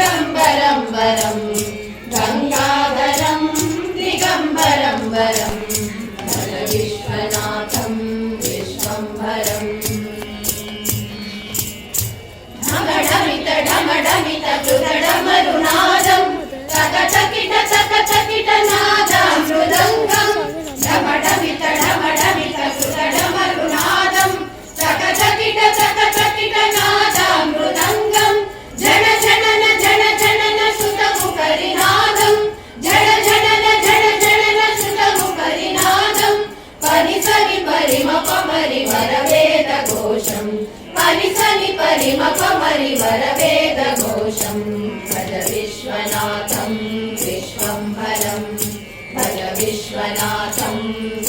दिगम्बरं वरं गंगाधरं दिगम्बरं वरं भज विश्वनाथं विश्वम्भरम् ढमढमित ढमढमित कृतडमरुनादं चकचकिट चकचकिट नादं मृदङ्गं ढमढमित ढमढमित कृतडमरुनादं चकचकिट चकचकिट नादं मृदङ्गं जड जनन सुतमुखरिनादं जड जनन सुतमुखरिनादं परिसरि परिमपमरि वरवेदघोषं परिसरि परिमपमरि वरवेदघोषं भज विश्वनाथं विश्वम्भरं भज विश्वनाथं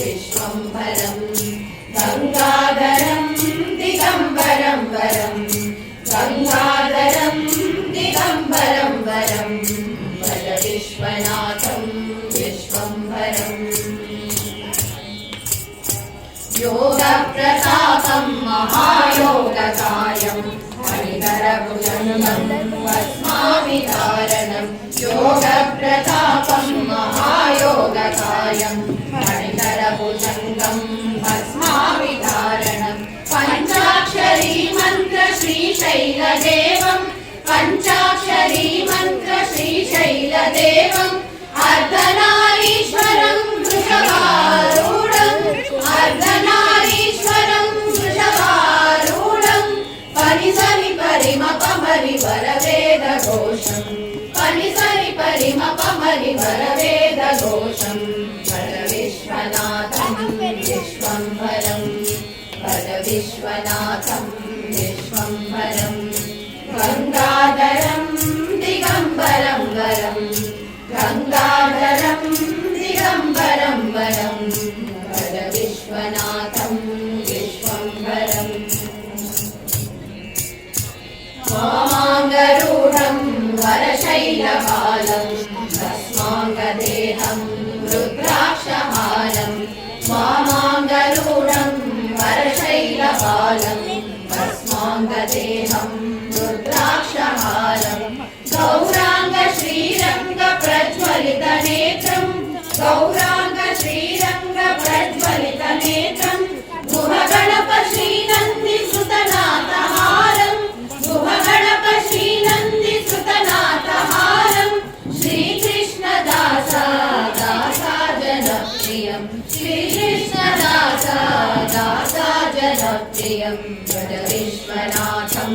विश्वम्भरं गंगाधरं दिगम्बरं वरं गंगाधरं दिगम्बरं वरं भज विश्वनाथं विश्वम्भरम् योगप्रतापं महायोगकायं मणिकरभुजङ्गं भस्माभिधारणं योगप्रतापं महायोगकायं मणिकरभुजङ्गं भस्माभिधारणं पञ्चाक्षरी मन्त्र श्रीशैलदेवं पञ्चाक्षरी मन्त्र श्रीशैलदेवं अर्धनारीश्वरं वृषभारूढम् अर्धनारीश्वरं वृषभारूढं परिसरि परिमपमरि वरवेदघोषं परिसरि परिमपमरि वरवेदघोषं भज विश्वनाथं विश्वम्भरं भज विश्वनाथं विश्वम्भरं गंगाधरं दिगम्बरं वरं गंगाधरं दिगम्बरं वरं भज विश्वनाथं विश्वम्भरम् वामाङ्गरूढं वरशैलबालं भस्माङ्गदेहं रुद्राक्षहारं वामाङ्गरूढं वरशैलबालं भस्माङ्गदेहं रुद्राक्षहारं गौराङ्ग श्रीरङ्ग प्रज्वलितनेत्रं गौराङ्ग श्रीरङ्ग प्रज्वलितनेत्रं गुहगणप श्रीनन्दी सुतनाथहारं गुहगणप श्रीनन्दी सुतनाथहारं श्रीकृष्णदासा दासा जनप्रियं श्रीकृष्णदासा दासा जनप्रियं भज विश्वनाथं